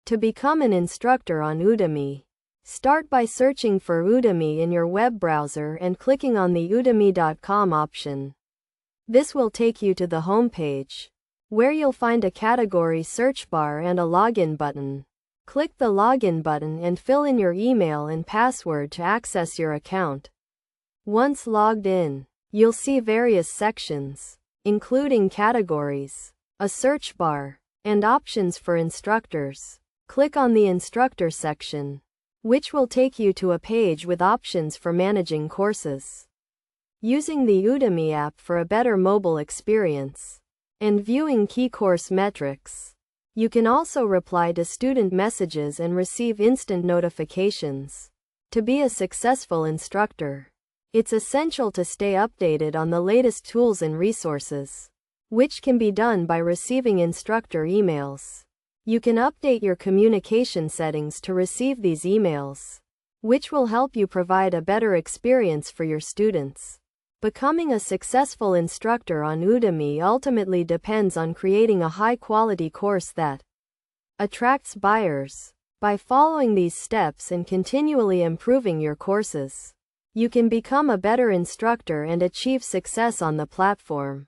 To become an instructor on Udemy, start by searching for Udemy in your web browser and clicking on the udemy.com option. This will take you to the home page, where you'll find a category search bar and a login button. Click the login button and fill in your email and password to access your account. Once logged in, you'll see various sections, including categories, a search bar, and options for instructors. Click on the Instructor section, which will take you to a page with options for managing courses, using the Udemy app for a better mobile experience, and viewing key course metrics. You can also reply to student messages and receive instant notifications. To be a successful instructor, it's essential to stay updated on the latest tools and resources, which can be done by receiving instructor emails. You can update your communication settings to receive these emails, which will help you provide a better experience for your students. Becoming a successful instructor on Udemy ultimately depends on creating a high-quality course that attracts buyers. By following these steps and continually improving your courses, you can become a better instructor and achieve success on the platform.